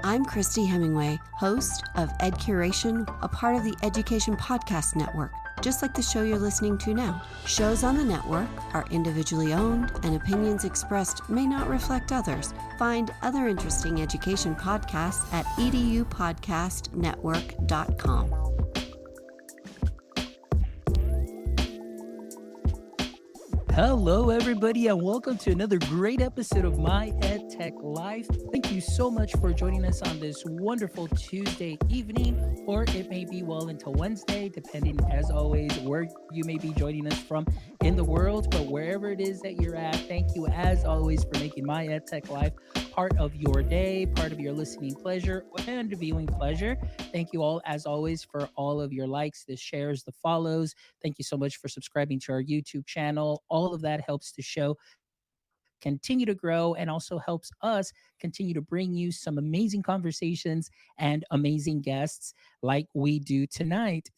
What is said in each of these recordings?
I'm Christy Hemingway, host of Ed Curation, a part of the Education Podcast Network, just like the show you're listening to now. Shows on the network are individually owned, and opinions expressed may not reflect others. Find other interesting education podcasts at edupodcastnetwork.com. Hello, everybody, and welcome to another great episode of My EdTech Life. Thank you so much for joining us on this wonderful Tuesday evening, or it may be well into Wednesday, depending, as always, where you may be joining us from in the world. But wherever it is that you're at, thank you, as always, for making My EdTech Life part of your day, part of your listening pleasure and viewing pleasure. Thank you all, as always, for all of your likes, the shares, the follows. Thank you so much for subscribing to our YouTube channel. All of that helps the show continue to grow and also helps us continue to bring you some amazing conversations and amazing guests like we do tonight.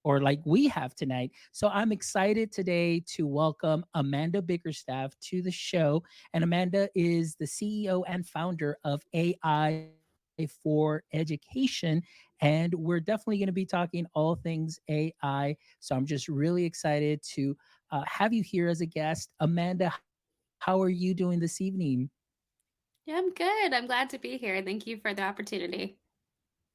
Or like we have tonight. So I'm excited today to welcome Amanda Bickerstaff to the show. And Amanda is the CEO and founder of AI for Education. And we're definitely going to be talking all things AI. So I'm just really excited to have you here as a guest. Amanda, how are you doing this evening? Yeah, I'm good. I'm glad to be here. Thank you for the opportunity.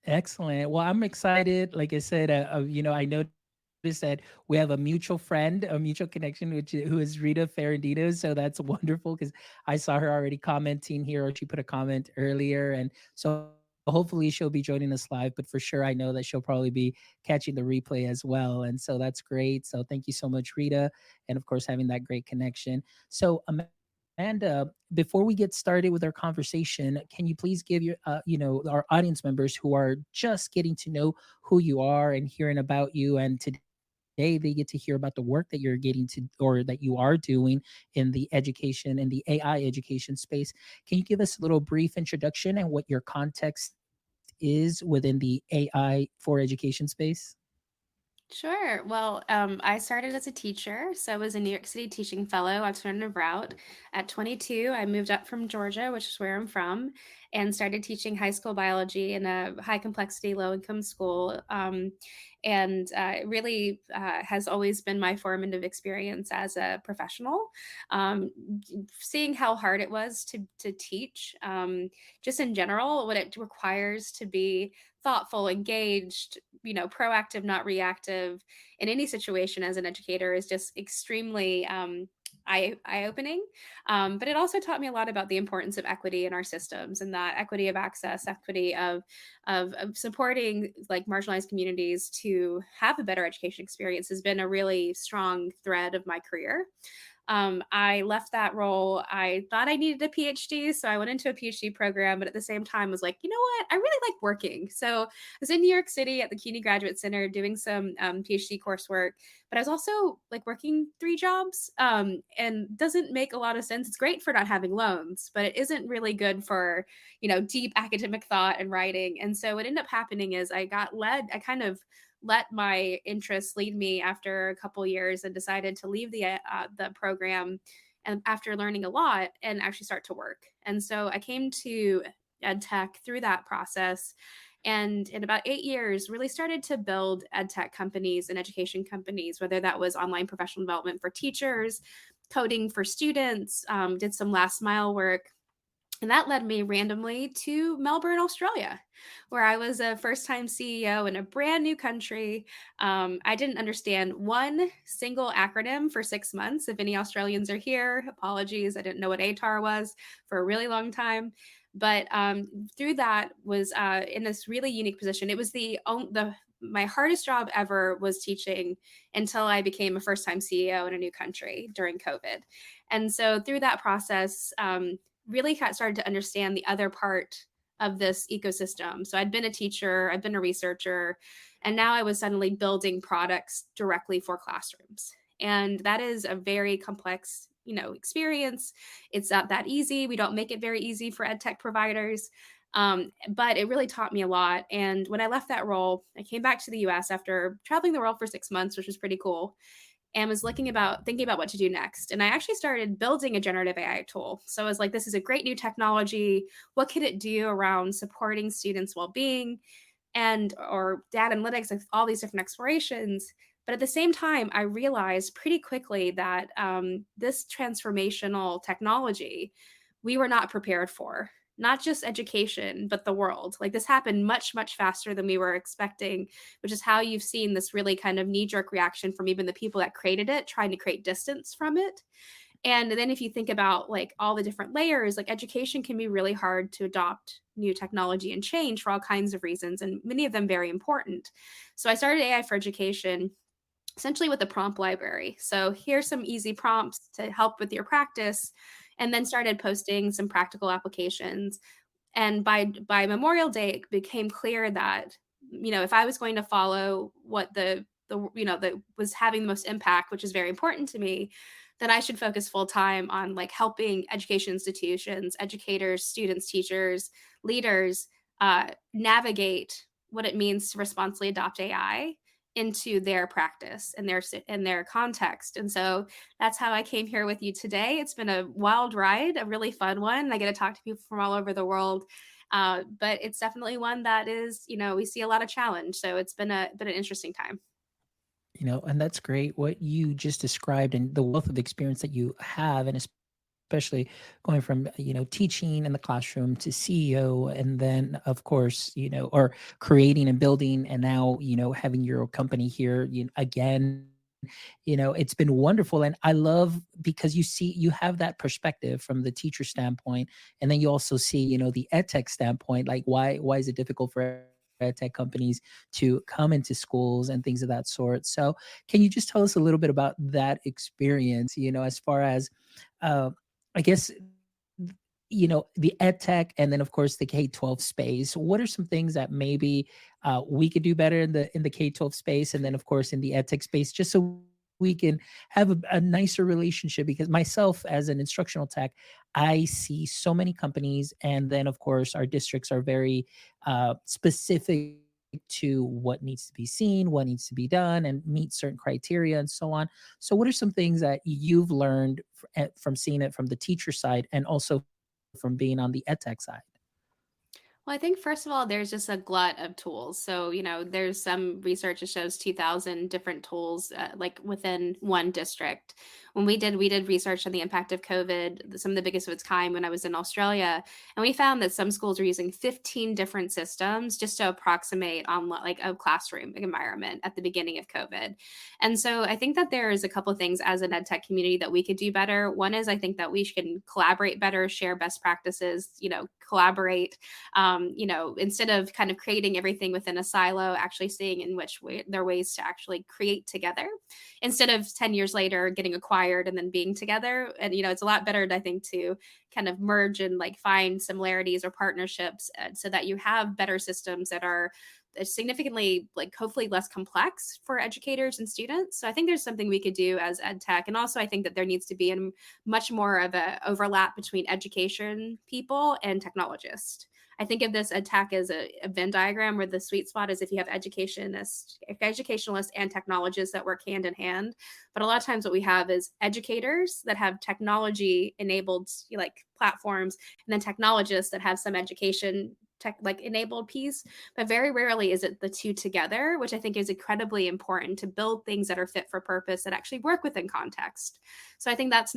Excellent. Well, I'm excited. Like I said, I noticed that we have a mutual friend, a mutual connection, who is Rita Ferrandino. So that's wonderful because I saw her already commenting here, or she put a comment earlier, and so hopefully she'll be joining us live. But for sure, I know that she'll probably be catching the replay as well, and so that's great. So thank you so much, Rita, and of course having that great connection. So Amanda, before we get started with our conversation, can you please give our audience members who are just getting to know who you are and hearing about you, and today they get to hear about the work that you're getting to, or that you are doing in the education and the AI education space. Can you give us a little brief introduction and what your context is within the AI for education space? Sure. Well, I started as a teacher. So I was a New York City teaching fellow. I've turned a route. At 22, I moved up from Georgia, which is where I'm from, and started teaching high school biology in a high complexity, low income school. And it really has always been my formative experience as a professional. Um, Seeing how hard it was to teach, just in general, what it requires to be thoughtful, engaged, proactive, not reactive in any situation as an educator is just extremely eye opening. But it also taught me a lot about the importance of equity in our systems, and that equity of access, equity of supporting like marginalized communities to have a better education experience has been a really strong thread of my career. I left that role. I thought I needed a PhD, so I went into a PhD program, but at the same time was like, you know what? I really like working. So I was in New York City at the CUNY Graduate Center doing some PhD coursework, but I was also like working three jobs, and doesn't make a lot of sense. It's great for not having loans, but it isn't really good for, deep academic thought and writing. And so what ended up happening is I kind of let my interests lead me after a couple years and decided to leave the program and after learning a lot and actually start to work. And so I came to ed tech through that process, and in about 8 years really started to build ed tech companies and education companies, whether that was online professional development for teachers, coding for students, did some last mile work, and that led me randomly to Melbourne, Australia, where I was a first time CEO in a brand new country. I didn't understand one single acronym for 6 months. If any Australians are here, apologies. I didn't know what ATAR was for a really long time. But through that was in this really unique position. It was my hardest job ever was teaching until I became a first time CEO in a new country during COVID. And so through that process, really started to understand the other part of this ecosystem. So I'd been a teacher, I'd been a researcher, and now I was suddenly building products directly for classrooms. And that is a very complex, experience. It's not that easy. We don't make it very easy for ed tech providers. But it really taught me a lot. And when I left that role, I came back to the US after traveling the world for 6 months, which was pretty cool. and was thinking about what to do next. And I actually started building a generative AI tool. So I was like, this is a great new technology. What could it do around supporting students' well-being and or data analytics, like all these different explorations? But at the same time, I realized pretty quickly that this transformational technology we were not prepared for. Not just education, but the world. Like this happened much, much faster than we were expecting, which is how you've seen this really kind of knee jerk reaction from even the people that created it, trying to create distance from it. And then if you think about like all the different layers, like education can be really hard to adopt new technology and change for all kinds of reasons, and many of them very important. So I started AI for Education essentially with a prompt library. So here's some easy prompts to help with your practice, and then started posting some practical applications. And by Memorial Day, it became clear that if I was going to follow what that was having the most impact, which is very important to me, then I should focus full time on like helping education institutions, educators, students, teachers, leaders navigate what it means to responsibly adopt AI into their practice and their context. And so that's how I came here with you today. It's been a wild ride, a really fun one. I get to talk to people from all over the world. But it's definitely one that is, we see a lot of challenge. So it's been an interesting time. And that's great what you just described and the wealth of experience that you have, and especially going from teaching in the classroom to CEO, and then of course or creating and building, and now having your company here again. It's been wonderful, and I love because you have that perspective from the teacher standpoint, and then you also see the ed tech standpoint, like why is it difficult for ed tech companies to come into schools and things of that sort. So can you just tell us a little bit about that experience, as far as uh, I guess the ed tech, and then of course the K-12 space. What are some things that maybe we could do better in the K-12 space, and then of course in the ed tech space, just so we can have a nicer relationship? Because myself as an instructional tech, I see so many companies, and then of course our districts are very specific to what needs to be seen, what needs to be done, and meet certain criteria and so on. So what are some things that you've learned from seeing it from the teacher side, and also from being on the ed tech side? Well, I think first of all, there's just a glut of tools. So, there's some research that shows 2,000 different tools like within one district. When we did research on the impact of COVID, some of the biggest of its kind when I was in Australia, and we found that some schools were using 15 different systems just to approximate on like a classroom environment at the beginning of COVID. And so I think that there is a couple of things as an ed tech community that we could do better. One is I think that we can collaborate better, share best practices, collaborate instead of kind of creating everything within a silo, actually seeing in which way there are ways to actually create together instead of 10 years later getting acquired and then being together. And, it's a lot better, I think, to kind of merge and like find similarities or partnerships so that you have better systems that are significantly like hopefully less complex for educators and students. So I think there's something we could do as ed tech. And also I think that there needs to be a much more of a overlap between education people and technologists. I think of this attack as a Venn diagram where the sweet spot is if you have educationalists and technologists that work hand in hand. But a lot of times what we have is educators that have technology enabled like platforms, and then technologists that have some education tech like enabled piece, but very rarely is it the two together, which I think is incredibly important to build things that are fit for purpose that actually work within context. So I think that's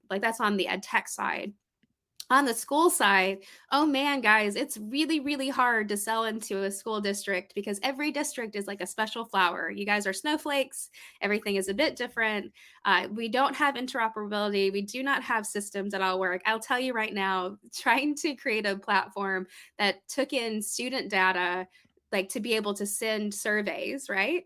that's on the ed tech side. On the school side, oh man, guys, it's really, really hard to sell into a school district because every district is like a special flower. You guys are snowflakes. Everything is a bit different. We don't have interoperability. We do not have systems that all work. I'll tell you right now, trying to create a platform that took in student data like to be able to send surveys, right?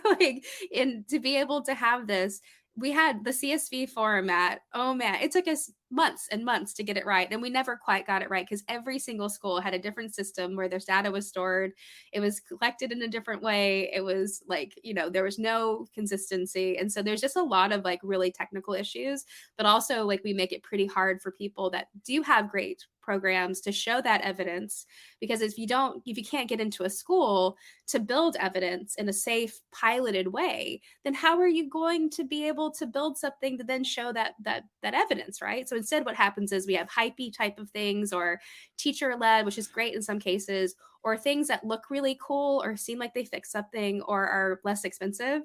Like, and to be able to have this, we had the CSV format. Oh man, it took us months and months to get it right. And we never quite got it right because every single school had a different system where their data was stored. It was collected in a different way. It was like, there was no consistency. And so there's just a lot of like really technical issues, but also like we make it pretty hard for people that do have great programs to show that evidence. Because if you can't get into a school to build evidence in a safe, piloted way, then how are you going to be able to build something to then show that evidence, right? So instead, what happens is we have hypey type of things, or teacher led, which is great in some cases, or things that look really cool or seem like they fix something or are less expensive.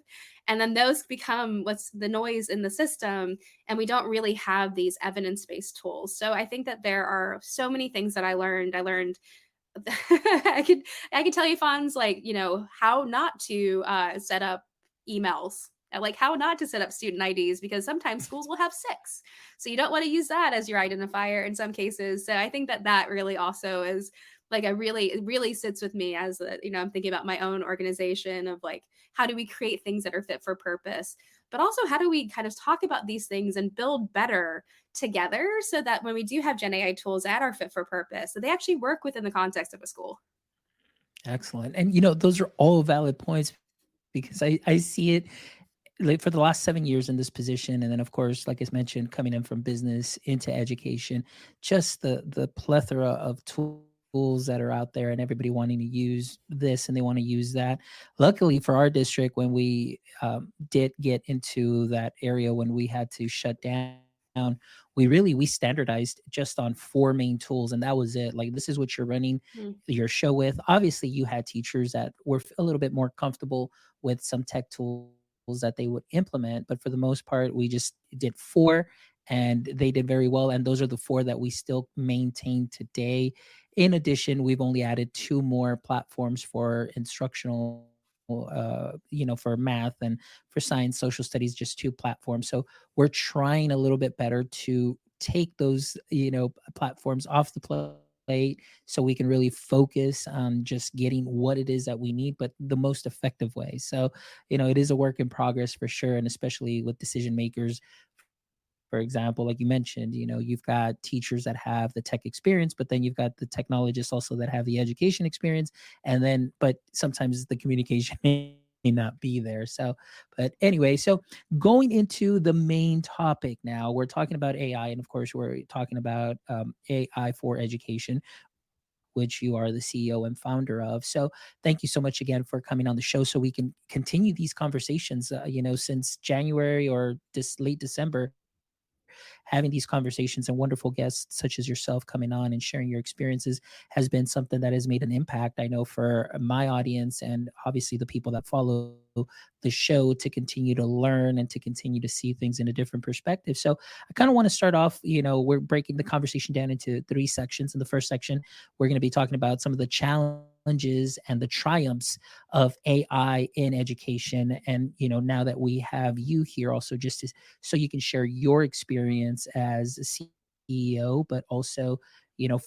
And then those become what's the noise in the system. And we don't really have these evidence based tools. So I think that there are so many things that I learned. I could tell you, Fonz, like, how not to set up emails, like how not to set up student IDs, because sometimes schools will have six. So you don't want to use that as your identifier in some cases. So I think that really also is like it really sits with me as I'm thinking about my own organization of like, how do we create things that are fit for purpose? But also, how do we kind of talk about these things and build better together so that when we do have Gen AI tools that are fit for purpose, that they actually work within the context of a school? Excellent. And those are all valid points, because I see it like for the last 7 years in this position. And then of course, like I mentioned, coming in from business into education, just the plethora of tools that are out there, and everybody wanting to use this and they want to use that. Luckily for our district, when we did get into that area, when we had to shut down, we standardized just on four main tools, and that was it. Like, this is what you're running Mm. your show with. Obviously you had teachers that were a little bit more comfortable with some tech tools that they would implement, but for the most part we just did four, and they did very well, and those are the four that we still maintain today. In addition, we've only added two more platforms for instructional, for math and for science, social studies, just two platforms. So we're trying a little bit better to take those platforms off the plate, so we can really focus on just getting what it is that we need, but the most effective way. So it is a work in progress for sure, and especially with decision makers. For example, like you mentioned, you've got teachers that have the tech experience, but then you've got the technologists also that have the education experience. And then, but sometimes the communication may not be there. So, but anyway, so going into the main topic now, we're talking about AI. And of course, we're talking about AI for education, which you are the CEO and founder of. So thank you so much again for coming on the show, so we can continue these conversations. Since January or this late December, having these conversations and wonderful guests such as yourself coming on and sharing your experiences has been something that has made an impact, I know, for my audience, and obviously the people that follow the show, to continue to learn and to continue to see things in a different perspective. So I kind of want to start off, we're breaking the conversation down into three sections. In the first section, we're going to be talking about some of the challenges and the triumphs of AI in education. And, now that we have you here also, so you can share your experience as a CEO, but also,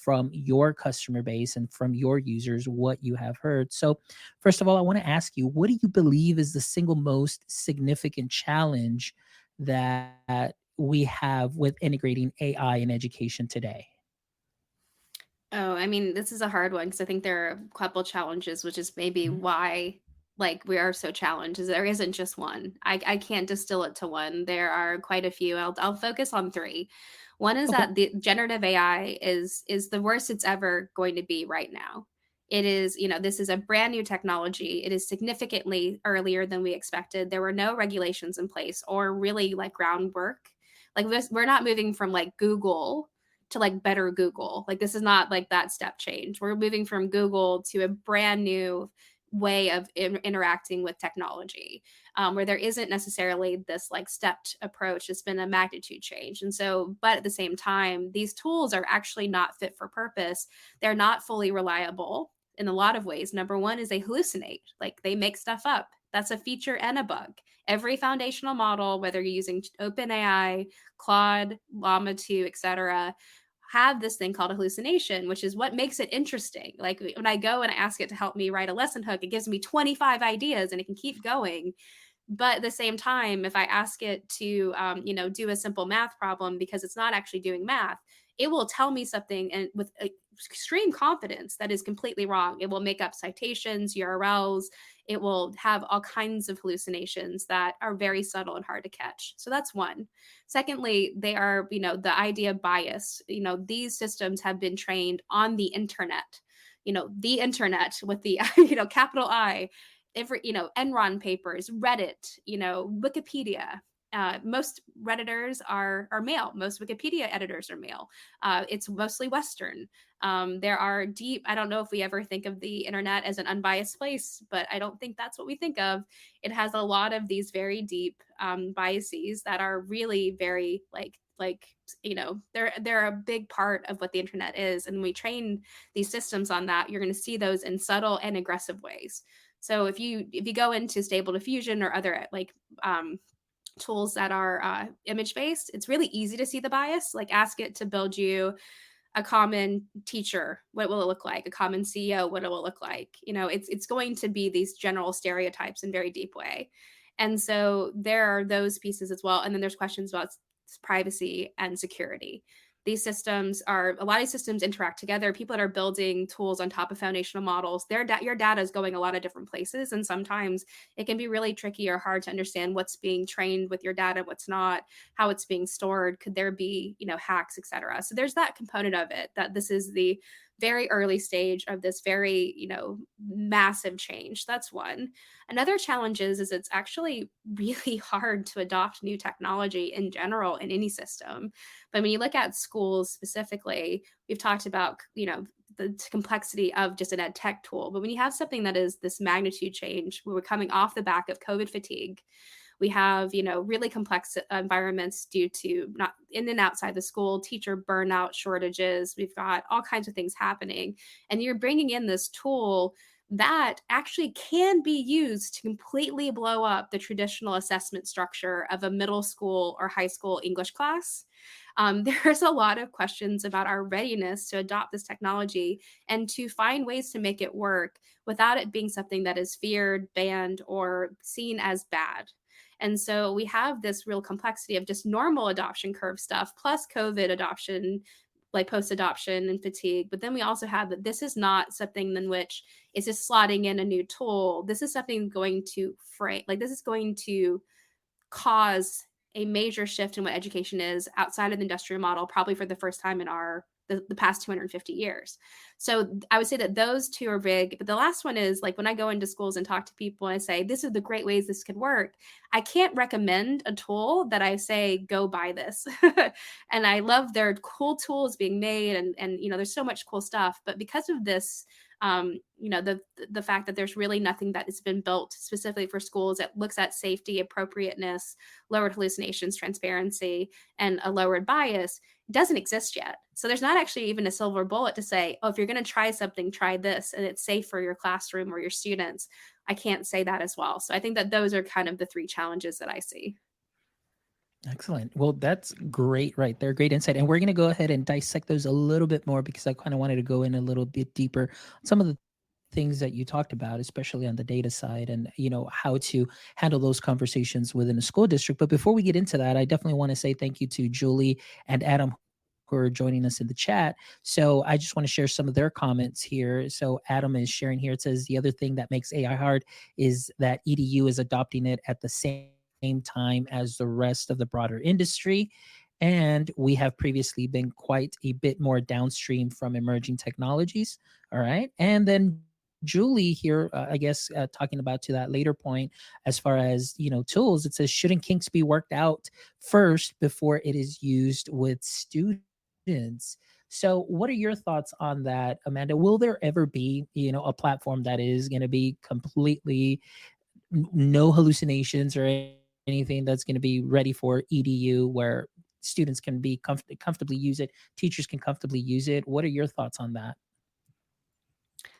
from your customer base and from your users, what you have heard. So first of all, I want to ask you, what do you believe is the single most significant challenge that we have with integrating AI in education today? Oh, I mean, this is a hard one because I think there are a couple challenges, which is maybe Mhm. why like we are so challenged. Is there isn't just one. I can't distill it to one. There are quite a few. I'll focus on three. One is Okay. that the generative AI is the worst it's ever going to be right now. It is, this is a brand new technology. It is significantly earlier than we expected. There were no regulations in place or really like groundwork. Like we're not moving from like Google to like better Google. Like this is not like that step change. We're moving from Google to a brand new way of interacting with technology, where there isn't necessarily this like stepped approach. It's been a magnitude change. And so, but at the same time, these tools are actually not fit for purpose. They're not fully reliable in a lot of ways. Number one is they hallucinate, like they make stuff up. That's a feature and a bug. Every foundational model, whether you're using OpenAI, Claude, Llama 2, etc., have this thing called a hallucination, which is what makes it interesting. Like when I go and I ask it to help me write a lesson hook, it gives me 25 ideas and it can keep going. But at the same time, if I ask it to, do a simple math problem because it's not actually doing math, it will tell me something and with extreme confidence that is completely wrong. It will make up citations, URLs. It will have all kinds of hallucinations that are very subtle and hard to catch. So that's one. Secondly, they are, the idea of bias. These systems have been trained on the internet, the internet with the, capital I, every, Enron papers, Reddit, Wikipedia. Most Redditors are male. Most Wikipedia editors are male. It's mostly Western. There are deep, I don't know if we ever think of the internet as an unbiased place, but I don't think that's what we think of. It has a lot of these very deep biases that are really very they're a big part of what the internet is. And when we train these systems on that, you're going to see those in subtle and aggressive ways. So if you go into Stable Diffusion or other tools that are image based, it's really easy to see the bias. Like ask it to build you a common teacher, what will it look like? A common CEO, what it will look like? It's going to be these general stereotypes in very deep way. And so there are those pieces as well. And then there's questions about privacy and security. These systems a lot of these systems interact together. People that are building tools on top of foundational models, your data is going a lot of different places. And sometimes it can be really tricky or hard to understand what's being trained with your data, what's not, how it's being stored. Could there be, hacks, et cetera? So there's that component of it, that this is the very early stage of this very, massive change. That's one. Another challenge is it's actually really hard to adopt new technology in general in any system. But when you look at schools specifically, we've talked about, the complexity of just an ed tech tool. But when you have something that is this magnitude change, where we're coming off the back of COVID fatigue, we have, really complex environments due to not in and outside the school, teacher burnout, shortages. We've got all kinds of things happening. And you're bringing in this tool that actually can be used to completely blow up the traditional assessment structure of a middle school or high school English class. There's a lot of questions about our readiness to adopt this technology and to find ways to make it work without it being something that is feared, banned, or seen as bad. And so we have this real complexity of just normal adoption curve stuff, plus COVID adoption, like post-adoption and fatigue. But then we also have that this is not something in which is just slotting in a new tool. This is something going to this is going to cause a major shift in what education is outside of the industrial model, probably for the first time in the past 250 years. So I would say that those two are big. But the last one is like when I go into schools and talk to people and I say, this is the great ways this could work. I can't recommend a tool that I say, go buy this. And I love their cool tools being made and there's so much cool stuff. But because of this, the fact that there's really nothing that has been built specifically for schools that looks at safety, appropriateness, lowered hallucinations, transparency, and a lowered bias doesn't exist yet. So there's not actually even a silver bullet to say, oh, if you're going to try something, try this, and it's safe for your classroom or your students. I can't say that as well. So I think that those are kind of the three challenges that I see. Excellent. Well, that's great right there. Great insight. And we're going to go ahead and dissect those a little bit more because I kind of wanted to go in a little bit deeper on some of the things that you talked about, especially on the data side and, how to handle those conversations within a school district. But before we get into that, I definitely want to say thank you to Julie and Adam who are joining us in the chat. So I just want to share some of their comments here. So Adam is sharing here. It says the other thing that makes AI hard is that EDU is adopting it at the same time as the rest of the broader industry. And we have previously been quite a bit more downstream from emerging technologies. All right. And then Julie here, I guess, talking about to that later point, as far as, tools, it says, shouldn't kinks be worked out first before it is used with students? So what are your thoughts on that, Amanda? Will there ever be, a platform that is going to be completely no hallucinations or anything that's going to be ready for EDU where students can be comfortably use it, teachers can comfortably use it? What are your thoughts on that?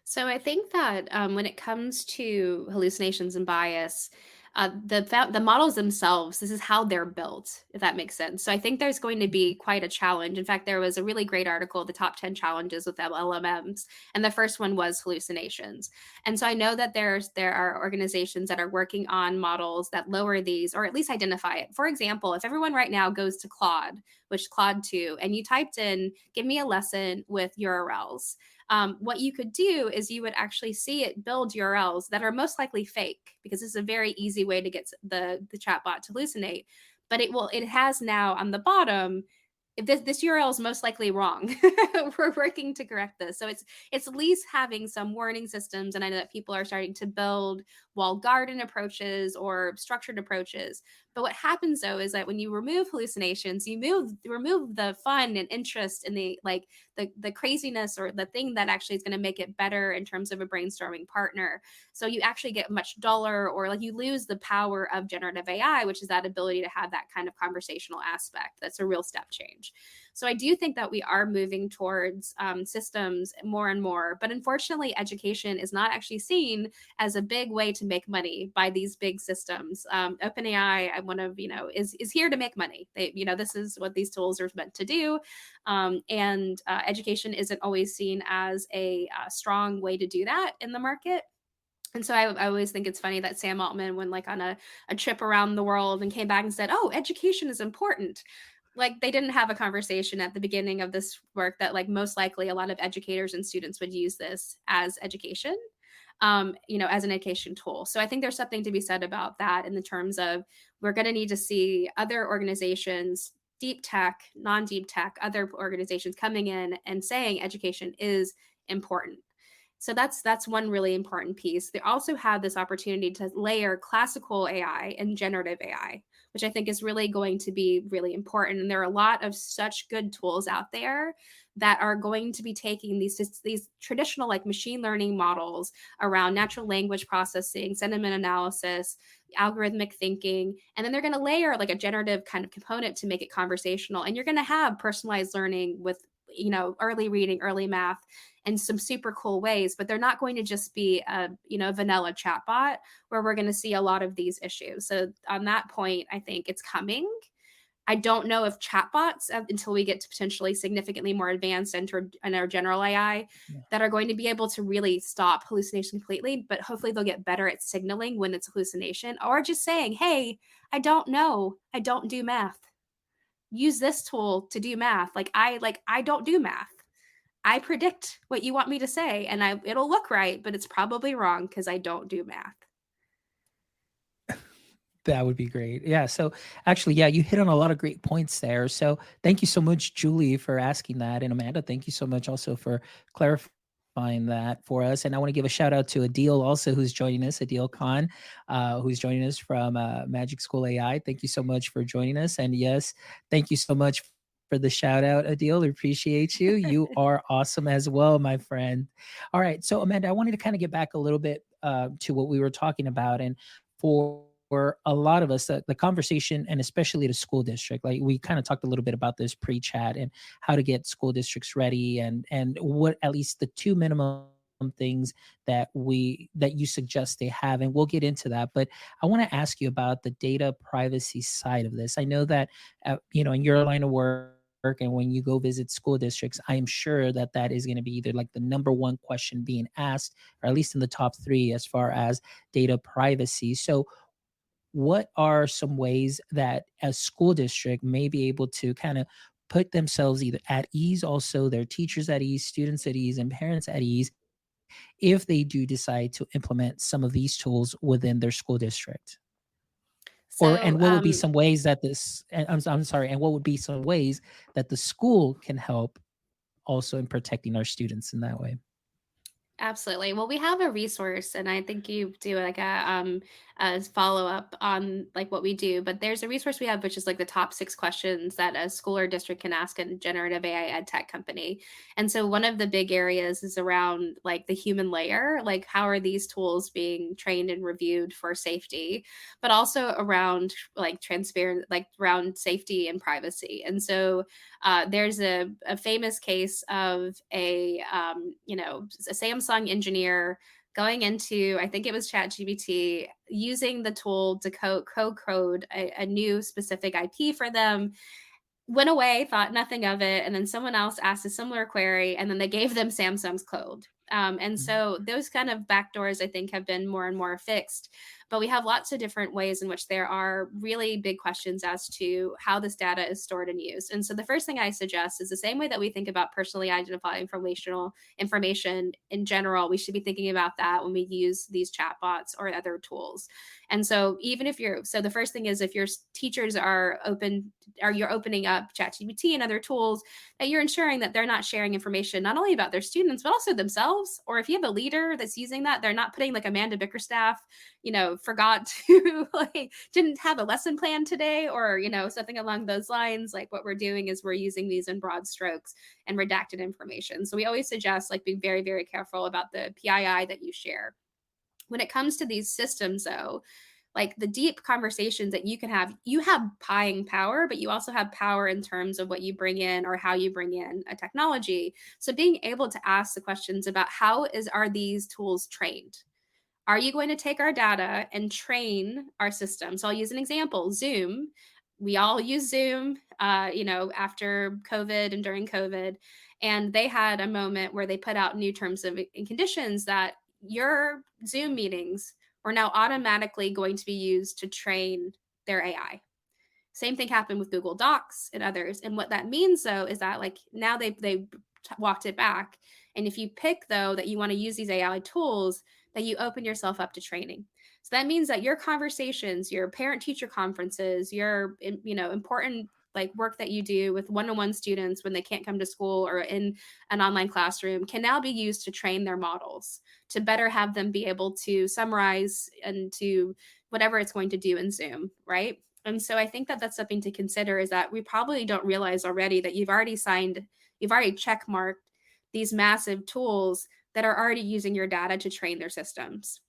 So I think that when it comes to hallucinations and bias, the models themselves, this is how they're built, if that makes sense. So I think there's going to be quite a challenge. In fact, there was a really great article, the top 10 challenges with LLMs, and the first one was hallucinations. And so I know that there are organizations that are working on models that lower these, or at least identify it. For example, if everyone right now goes to Claude, which Claude 2, and you typed in, give me a lesson with URLs, what you could do is you would actually see it build URLs that are most likely fake, because it's a very easy way to get the chatbot to hallucinate. But it has now on the bottom, if this URL is most likely wrong. We're working to correct this. So it's at least having some warning systems. And I know that people are starting to build walled garden approaches or structured approaches. But what happens though is that when you remove hallucinations, you remove the fun and interest in the craziness, or the thing that actually is going to make it better in terms of a brainstorming partner. So you actually get much duller, or like you lose the power of generative AI, which is that ability to have that kind of conversational aspect. That's a real step change. So I do think that we are moving towards systems more and more, but unfortunately, education is not actually seen as a big way to make money by these big systems. OpenAI, is here to make money. This is what these tools are meant to do, and education isn't always seen as a strong way to do that in the market. And so I always think it's funny that Sam Altman went like on a trip around the world and came back and said, "Oh, education is important." Like they didn't have a conversation at the beginning of this work that like most likely a lot of educators and students would use this as education, as an education tool. So I think there's something to be said about that in the terms of we're going to need to see other organizations, deep tech, non-deep tech, other organizations coming in and saying education is important. So that's one really important piece. They also have this opportunity to layer classical AI and generative AI, which I think is really going to be really important. And there are a lot of such good tools out there that are going to be taking these traditional like machine learning models around natural language processing, sentiment analysis, algorithmic thinking, and then they're going to layer like a generative kind of component to make it conversational. And you're going to have personalized learning with early reading, early math, in some super cool ways, but they're not going to just be a vanilla chatbot where we're going to see a lot of these issues. So on that point, I think it's coming. I don't know if chatbots, until we get to potentially significantly more advanced in our general AI, that are going to be able to really stop hallucination completely, but hopefully they'll get better at signaling when it's a hallucination, or just saying, hey, I don't know, I don't do math. Use this tool to do math. I don't do math. I predict what you want me to say, and it'll look right, but it's probably wrong because I don't do math. That would be great. Yeah. So actually, yeah, you hit on a lot of great points there. So thank you so much, Julie, for asking that. And Amanda, thank you so much also for clarifying that for us. And I want to give a shout out to Adil also, who's joining us, Adil Khan, who's joining us from Magic School AI. Thank you so much for joining us. And yes, thank you so much for the shout out, Adil. We appreciate you. You are awesome as well, my friend. All right. So Amanda, I wanted to kind of get back a little bit to what we were talking about. And for a lot of us, the conversation, and especially the school district, like we kind of talked a little bit about this pre-chat and how to get school districts ready, and what at least the two minimum things that you suggest they have, and we'll get into that. But I want to ask you about the data privacy side of this. I know that in your line of work, and when you go visit school districts, I am sure that is going to be either like the number one question being asked, or at least in the top three as far as data privacy. So what are some ways that a school district may be able to kind of put themselves either at ease, also their teachers at ease, students at ease, and parents at ease, if they do decide to implement some of these tools within their school district? And what would be some ways that I'm sorry, and what would be some ways that the school can help also in protecting our students in that way? Absolutely. Well, we have a resource, and I think you do like a follow up on like what we do. But there's a resource we have, which is like the top 6 questions that a school or district can ask a generative AI ed tech company. And so one of the big areas is around like the human layer, like how are these tools being trained and reviewed for safety, but also around like transparent, like around safety and privacy. And so there's a famous case of a Samsung engineer going into, I think it was ChatGPT, using the tool to code a new specific IP for them, went away, thought nothing of it, and then someone else asked a similar query, and then they gave them Samsung's code. And Mhm. so those kind of backdoors, I think, have been more and more fixed. But we have lots of different ways in which there are really big questions as to how this data is stored and used. And so the first thing I suggest is the same way that we think about personally identified informational information in general, we should be thinking about that when we use these chatbots or other tools. And so even if you're, so the first thing is if your teachers are open, or you're opening up ChatGPT and other tools, that you're ensuring that they're not sharing information not only about their students but also themselves. Or if you have a leader that's using that, they're not putting, like, Amanda Bickerstaff, forgot to like didn't have a lesson plan today, or something along those lines. Like, what we're doing is we're using these in broad strokes and redacted information. So we always suggest, like, being very, very careful about the PII that you share. When it comes to these systems, though, like the deep conversations that you have buying power, but you also have power in terms of what you bring in or how you bring in a technology. So being able to ask the questions about are these tools trained? Are you going to take our data and train our system? So I'll use an example. Zoom. We all use Zoom, after COVID and during COVID. And they had a moment where they put out new terms and conditions that your Zoom meetings were now automatically going to be used to train their AI. Same thing happened with Google Docs and others. And what that means, though, is that, like, now they walked it back. And if you pick, though, that you want to use these AI tools, that you open yourself up to training. So that means that your conversations, your parent teacher conferences, your important, like, work that you do with one-on-one students when they can't come to school or in an online classroom can now be used to train their models, to better have them be able to summarize and to whatever it's going to do in Zoom, right? And so I think that that's something to consider, is that we probably don't realize already that you've already check marked these massive tools that are already using your data to train their systems.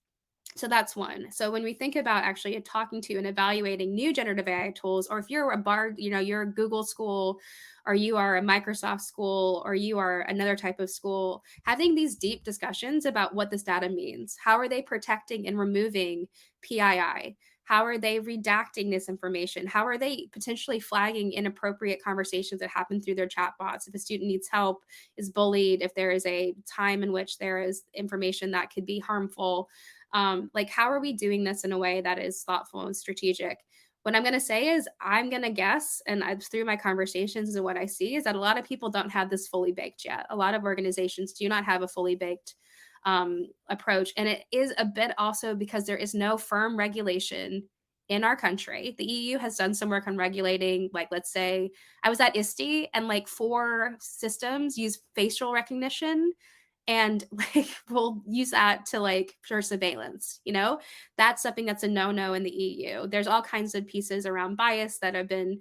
So that's one. So when we think about actually talking to and evaluating new generative AI tools, or if you're a Bard, you're a Google school, or you are a Microsoft school, or you are another type of school, having these deep discussions about what this data means. How are they protecting and removing PII? How are they redacting this information? How are they potentially flagging inappropriate conversations that happen through their chatbots? If a student needs help, is bullied, if there is a time in which there is information that could be harmful, like, how are we doing this in a way that is thoughtful and strategic? What I'm going to say is, I'm going to guess, and through my conversations and what I see, is that a lot of people don't have this fully baked yet. A lot of organizations do not have a fully baked approach. And it is a bit also because there is no firm regulation in our country. The EU has done some work on regulating, like, let's say I was at ISTE, and like 4 systems use facial recognition, and like we'll use that to, like, for surveillance. That's something that's a no in the EU. There's all kinds of pieces around bias that have been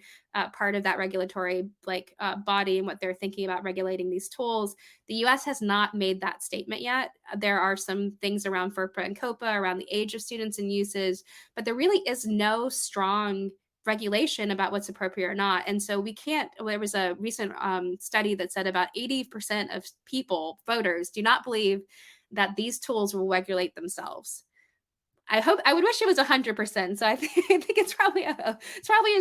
part of that regulatory, like, body, and what they're thinking about regulating these tools. The US has not made that statement yet. There are some things around FERPA and COPA around the age of students and uses, but there really is no strong regulation about what's appropriate or not. And so we can't, there was a recent study that said about 80% of people, voters, do not believe that these tools will regulate themselves. I would wish it was 100%. So I think it's probably a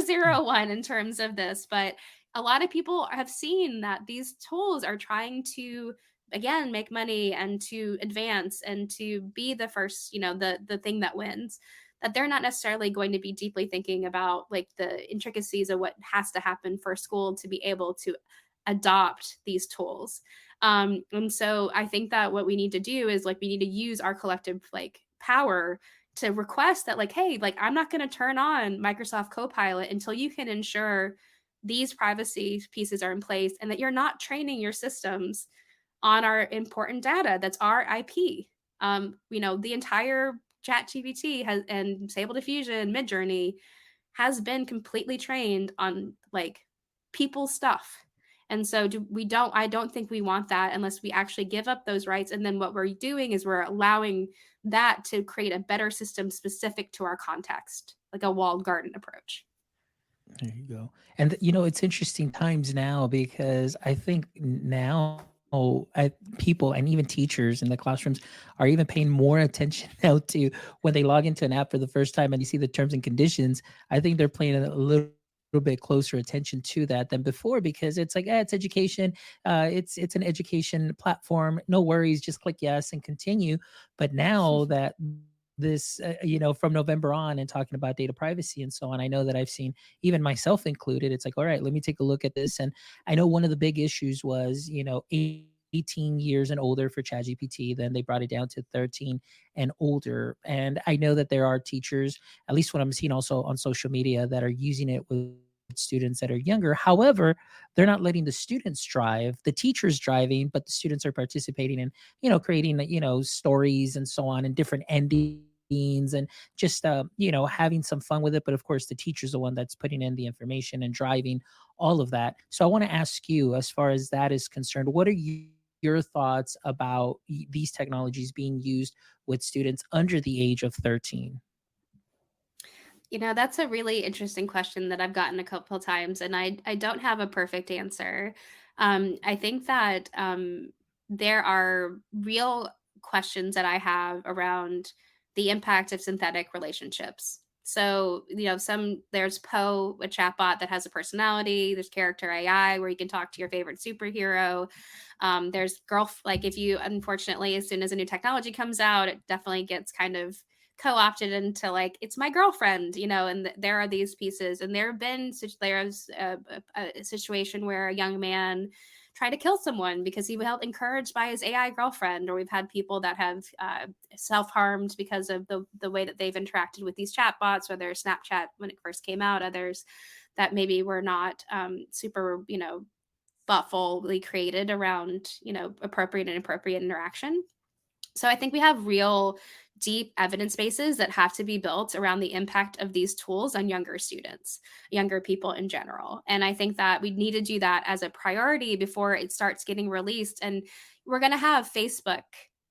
0 1 in terms of this, but a lot of people have seen that these tools are trying to, again, make money and to advance and to be the first, the thing that wins, that they're not necessarily going to be deeply thinking about, like, the intricacies of what has to happen for a school to be able to adopt these tools. And so I think that what we need to do is, like, we need to use our collective, like, power to request that, like, hey, like, I'm not going to turn on Microsoft Copilot until you can ensure these privacy pieces are in place and that you're not training your systems on our important data that's our IP. The entire ChatGPT has, and Stable Diffusion, Midjourney, has been completely trained on, like, people's stuff. And so I don't think we want that unless we actually give up those rights. And then what we're doing is we're allowing that to create a better system specific to our context, like a walled garden approach. There you go. And it's interesting times now because I think now people and even teachers in the classrooms are even paying more attention now to when they log into an app for the first time and you see the terms and conditions. I think they're paying a little bit closer attention to that than before, because it's like, it's education. It's an education platform. No worries, just click yes and continue. But now that this, from November on and talking about data privacy and so on, I know that I've seen, even myself included, it's like, all right, let me take a look at this. And I know one of the big issues was, 18 years and older for ChatGPT. Then they brought it down to 13 and older. And I know that there are teachers, at least what I'm seeing also on social media, that are using it with students that are younger. However, they're not letting the students drive. The teacher's driving, but the students are participating in, creating, stories and so on and different endings and just, having some fun with it. But of course, the teacher's the one that's putting in the information and driving all of that. So I want to ask you, as far as that is concerned, what are your thoughts about these technologies being used with students under the age of 13? That's a really interesting question that I've gotten a couple times, and I don't have a perfect answer. I think that there are real questions that I have around the impact of synthetic relationships. So, there's Poe, a chatbot that has a personality. There's Character AI, where you can talk to your favorite superhero. There's like, if you, unfortunately, as soon as a new technology comes out, it definitely gets kind of co-opted into like, it's my girlfriend, and there are these pieces. And there's a situation where a young man tried to kill someone because he felt encouraged by his AI girlfriend. Or we've had people that have self-harmed because of the way that they've interacted with these chatbots, whether Snapchat when it first came out, others that maybe were not super, thoughtfully created around, appropriate and inappropriate interaction. So I think we have real deep evidence bases that have to be built around the impact of these tools on younger students, younger people in general. And I think that we need to do that as a priority before it starts getting released. And we're going to have Facebook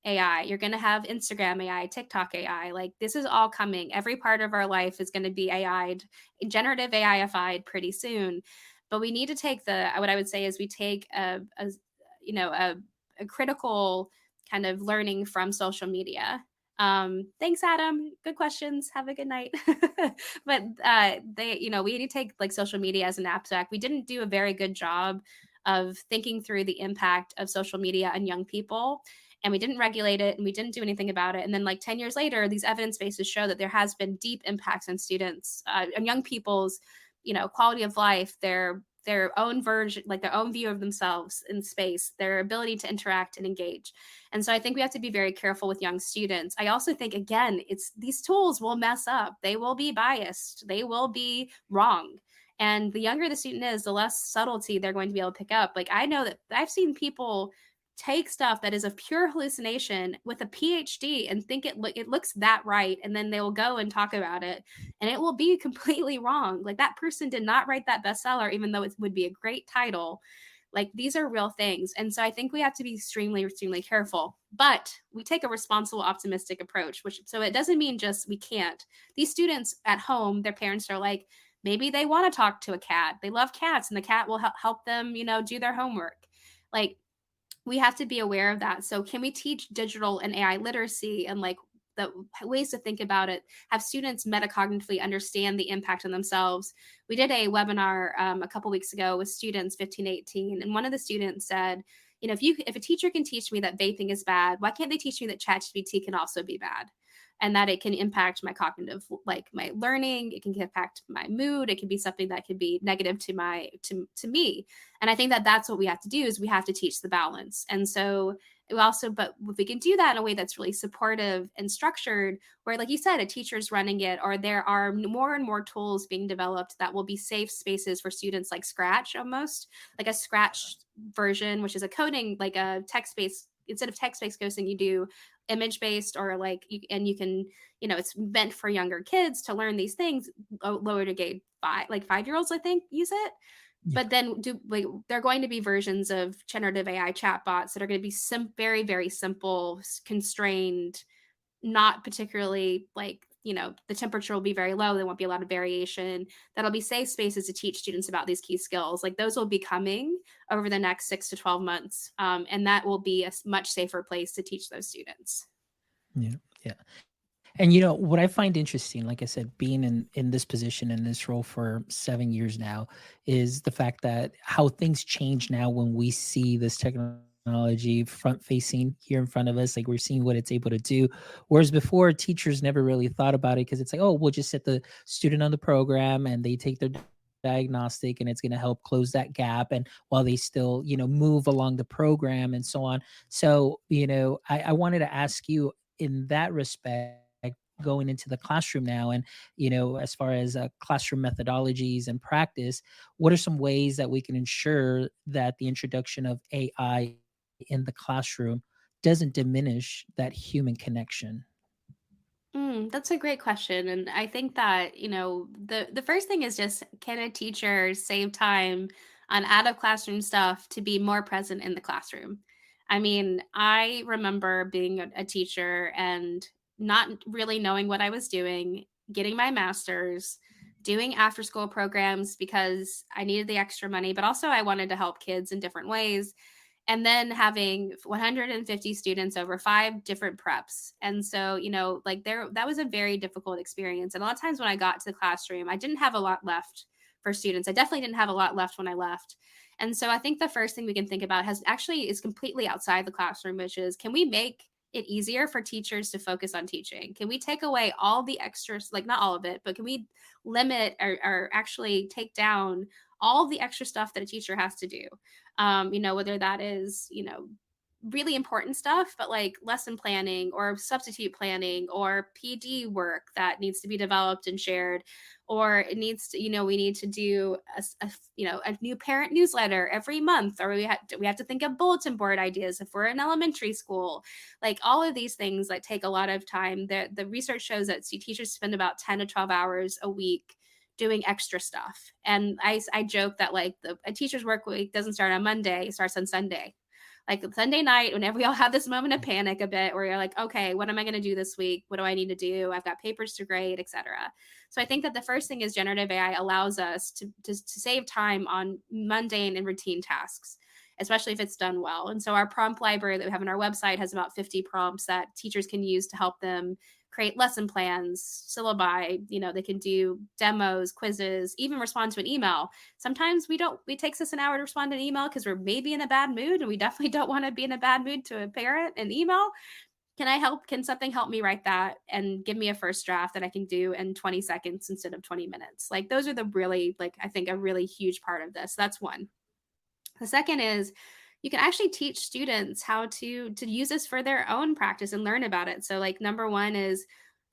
AI, you're going to have Instagram AI, TikTok AI. Like, this is all coming. Every part of our life is going to be AI'd, generative AIified pretty soon. But we need to take what I would say is we take a critical kind of learning from social media. Thanks, Adam. Good questions. Have a good night. But we need to take like social media as an abstract. We didn't do a very good job of thinking through the impact of social media on young people. And we didn't regulate it and we didn't do anything about it. And then, like 10 years later, these evidence bases show that there has been deep impacts on students, and young people's, quality of life, their own version, like their own view of themselves in space, their ability to interact and engage. And so I think we have to be very careful with young students. I also think, again, these tools will mess up. They will be biased. They will be wrong. And the younger the student is, the less subtlety they're going to be able to pick up. Like, I know that I've seen people take stuff that is a pure hallucination with a PhD and think it looks that right, and then they will go and talk about it and it will be completely wrong. Like, that person did not write that bestseller, even though it would be a great title. Like, these are real things. And so I think we have to be extremely, extremely careful, but we take a responsible, optimistic approach, so it doesn't mean just we can't. These students at home, their parents are like, maybe they want to talk to a cat. They love cats and the cat will help them, do their homework. Like, we have to be aware of that. So can we teach digital and AI literacy and like the ways to think about it, have students metacognitively understand the impact on themselves? We did a webinar a couple weeks ago with students 15, 18, and one of the students said, if a teacher can teach me that vaping is bad, why can't they teach me that ChatGPT can also be bad? And that it can impact my cognitive, like my learning, it can impact my mood, it can be something that could be negative to me. And I think that that's what we have to do, is we have to teach the balance. And so but if we can do that in a way that's really supportive and structured, where, like you said, a teacher's running it, or there are more and more tools being developed that will be safe spaces for students, like Scratch, almost like a Scratch version, which is a coding, like a text-based, instead of text-based coding, you do image-based, or like you can, it's meant for younger kids to learn these things, lower to grade 5, like 5-year-olds, I think, use it. Yeah. But then there are going to be versions of generative AI chatbots that are going to be very, very simple, constrained, not particularly like the temperature will be very low. There won't be a lot of variation. That'll be safe spaces to teach students about these key skills. Like those will be coming over the next 6 to 12 months. And that will be a much safer place to teach those students. Yeah. Yeah. And what I find interesting, like I said, being in this position, in this role for 7 years now, is the fact that how things change now when we see this technology front facing here in front of us, like we're seeing what it's able to do. Whereas before, teachers never really thought about it because it's like, oh, we'll just set the student on the program and they take their diagnostic and it's going to help close that gap, and while they still move along the program and so on. So I wanted to ask you in that respect, going into the classroom now, and as far as classroom methodologies and practice, what are some ways that we can ensure that the introduction of AI in the classroom doesn't diminish that human connection? That's a great question. And I think that, the first thing is just, can a teacher save time on out of classroom stuff to be more present in the classroom? I mean, I remember being a teacher and not really knowing what I was doing, getting my master's, doing after school programs because I needed the extra money, but also I wanted to help kids in different ways, and then having 150 students over 5 different preps. And so, like that was a very difficult experience. And a lot of times when I got to the classroom, I didn't have a lot left for students. I definitely didn't have a lot left when I left. And so I think the first thing we can think about is completely outside the classroom, which is, can we make it easier for teachers to focus on teaching? Can we take away all the extras, like not all of it, but can we limit or actually take down all the extra stuff that a teacher has to do? Whether that is, really important stuff, but like lesson planning or substitute planning or PD work that needs to be developed and shared, or it needs to, we need to do a new parent newsletter every month, or we have to think of bulletin board ideas if we're in elementary school. Like all of these things like take a lot of time. The research shows that teachers spend about 10 to 12 hours a week doing extra stuff. And I joke that like a teacher's work week doesn't start on Monday, it starts on Sunday. Like Sunday night, whenever we all have this moment of panic a bit, where you're like, okay, what am I going to do this week? What do I need to do? I've got papers to grade, etc. So I think that the first thing is generative AI allows us to save time on mundane and routine tasks, especially if it's done well. And so our prompt library that we have on our website has about 50 prompts that teachers can use to help them create lesson plans, syllabi. They can do demos, quizzes, even respond to an email. Sometimes it takes us an hour to respond to an email because we're maybe in a bad mood, and we definitely don't want to be in a bad mood to a parent an email. Can something help me write that and give me a first draft that I can do in 20 seconds instead of 20 minutes? Like those are the really, like, I think a really huge part of this. That's one. The second is, you can actually teach students how to use this for their own practice and learn about it. So like number one is,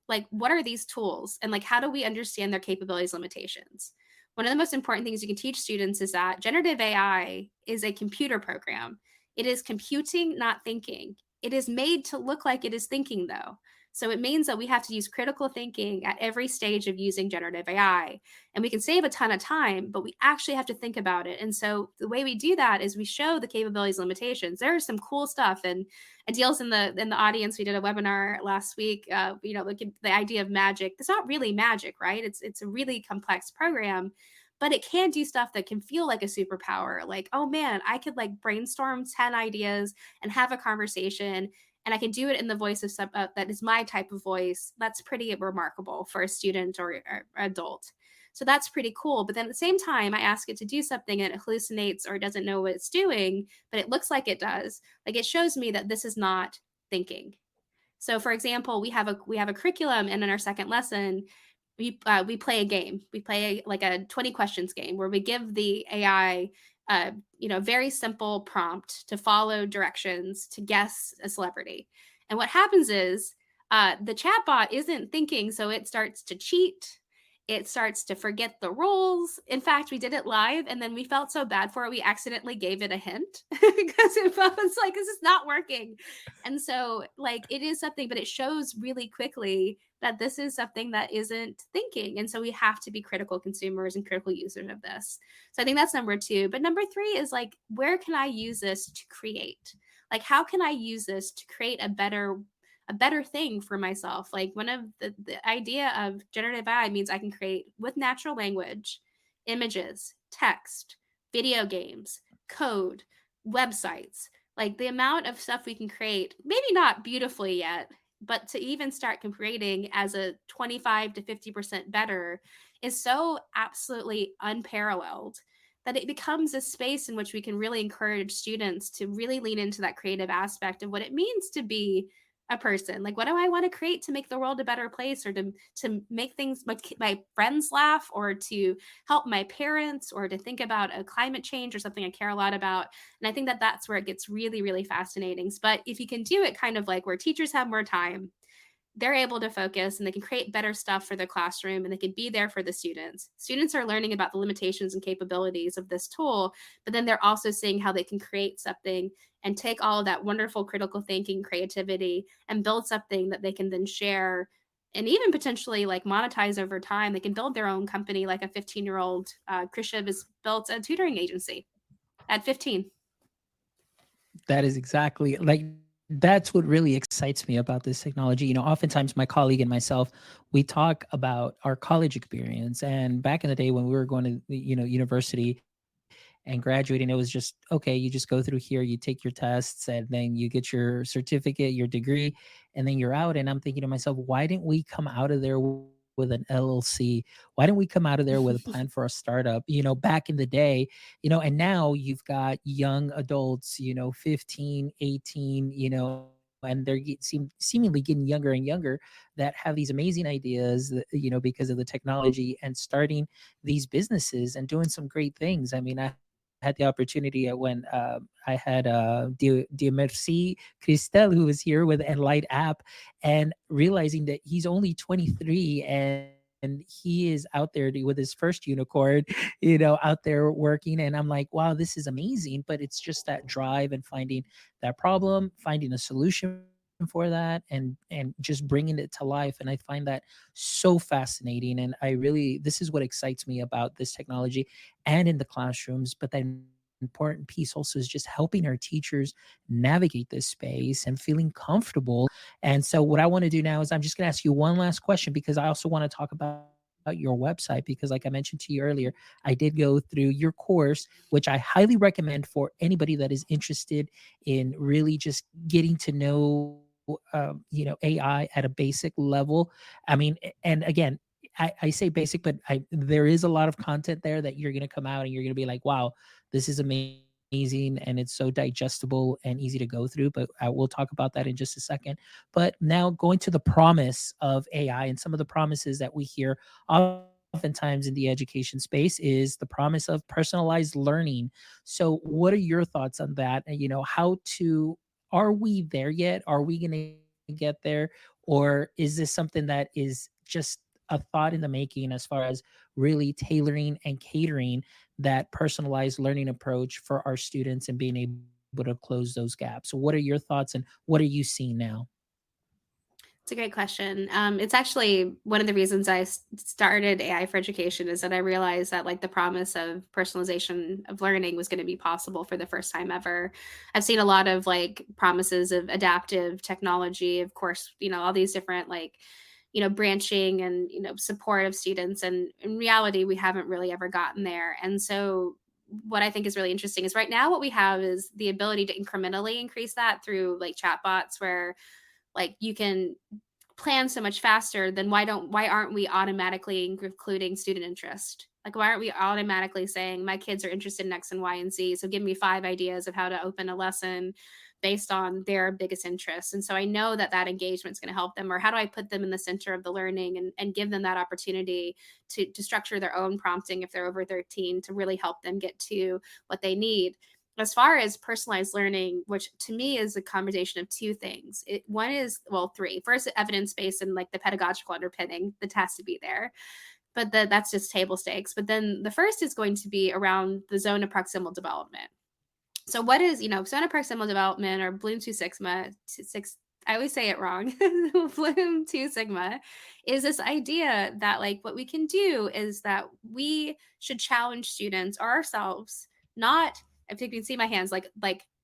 like, what are these tools, and like how do we understand their capabilities, limitations? One of the most important things you can teach students is that generative AI is a computer program. It is computing, not thinking. It is made to look like it is thinking, though. So it means that we have to use critical thinking at every stage of using generative AI. And we can save a ton of time, but we actually have to think about it. And so the way we do that is we show the capabilities, limitations. There's some cool stuff. And Adil's in the audience. We did a webinar last week. The idea of magic. It's not really magic, right? It's a really complex program, but it can do stuff that can feel like a superpower. Like, oh man, I could like brainstorm 10 ideas and have a conversation, and I can do it in the voice of that is my type of voice. That's pretty remarkable for a student or adult. So that's pretty cool. But then at the same time, I ask it to do something and it hallucinates or doesn't know what it's doing, but it looks like it does. Like it shows me that this is not thinking. So for example, we have a curriculum, and in our second lesson, we play a game. We play like a 20 questions game where we give the AI very simple prompt to follow directions to guess a celebrity. And what happens is the chatbot isn't thinking, so it starts to cheat. It starts to forget the rules. In fact, we did it live, and then we felt so bad for it, we accidentally gave it a hint because it was like, this is not working. And so, like, it is something, but it shows really quickly that this is something that isn't thinking. And so we have to be critical consumers and critical users of this. So I think that's number two. But number three is like, where can I use this to create? Like, how can I use this to create a better a better thing for myself. Like one of the idea of generative AI means I can create with natural language, images, text, video games, code, websites. Like the amount of stuff we can create, maybe not beautifully yet, but to even start creating as a 25 to 50% better is so absolutely unparalleled that it becomes a space in which we can really encourage students to really lean into that creative aspect of what it means to be a person. Like, what do I want to create to make the world a better place, or to make things my friends laugh, or to help my parents, or to think about a climate change or something I care a lot about. And I think that that's where it gets really, really fascinating. But if you can do it kind of like where teachers have more time, they're able to focus and they can create better stuff for their classroom, and they can be there for the students. Students are learning about the limitations and capabilities of this tool, but then they're also seeing how they can create something and take all of that wonderful critical thinking, creativity, and build something that they can then share and even potentially like monetize over time. They can build their own company, like a 15-year-old Krisha has built a tutoring agency at 15. That is exactly like that's what really excites me about this technology. Oftentimes my colleague and myself, we talk about our college experience. And back in the day when we were going to, university and graduating, it was just, okay, you just go through here, you take your tests, and then you get your certificate, your degree, and then you're out. And I'm thinking to myself, why didn't we come out of there with an LLC? Why didn't we come out of there with a plan for a startup, back in the day, and now you've got young adults, 15, 18, and they're seemingly getting younger and younger, that have these amazing ideas, because of the technology, and starting these businesses and doing some great things. I mean, I had the opportunity when I had Merci Christel, who was here with Enlight app, and realizing that he's only 23, and he is out there with his first unicorn, out there working. And I'm like, wow, this is amazing. But it's just that drive and finding that problem, finding a solution for that, and just bringing it to life. And I find that so fascinating. And this is what excites me about this technology and in the classrooms. But then important piece also is just helping our teachers navigate this space and feeling comfortable. And so what I want to do now is I'm just going to ask you one last question, because I also want to talk about your website, because like I mentioned to you earlier, I did go through your course, which I highly recommend for anybody that is interested in really just getting to know AI at a basic level. I mean, and again, I say basic, but there is a lot of content there that you're going to come out and you're going to be like, wow, this is amazing, and it's so digestible and easy to go through. But we'll talk about that in just a second. But now going to the promise of AI, and some of the promises that we hear oftentimes in the education space is the promise of personalized learning. So what are your thoughts on that? And are we there yet? Are we going to get there? Or is this something that is just a thought in the making, as far as really tailoring and catering that personalized learning approach for our students and being able to close those gaps? So what are your thoughts, and what are you seeing now? It's a great question. It's actually one of the reasons I started AI for Education, is that I realized that like the promise of personalization of learning was going to be possible for the first time ever. I've seen a lot of like promises of adaptive technology, of course, all these different like, branching and, support of students. And in reality, we haven't really ever gotten there. And so what I think is really interesting is right now what we have is the ability to incrementally increase that through like chatbots, where like you can plan so much faster. Then why aren't we automatically including student interest? Like, why aren't we automatically saying my kids are interested in X and Y and Z, so give me 5 ideas of how to open a lesson based on their biggest interests? And so I know that that engagement is going to help them. Or how do I put them in the center of the learning, and give them that opportunity to structure their own prompting if they're over 13, to really help them get to what they need? As far as personalized learning, which to me is a combination of 2 things. One is, well, 3. First, evidence-based and like the pedagogical underpinning that has to be there. But that's just table stakes. But then the first is going to be around the zone of proximal development. So what is, zone of proximal development, or Bloom 2 Sigma, I always say it wrong. Bloom 2 Sigma is this idea that like what we can do is that we should challenge students or ourselves, not, if you can see my hands, like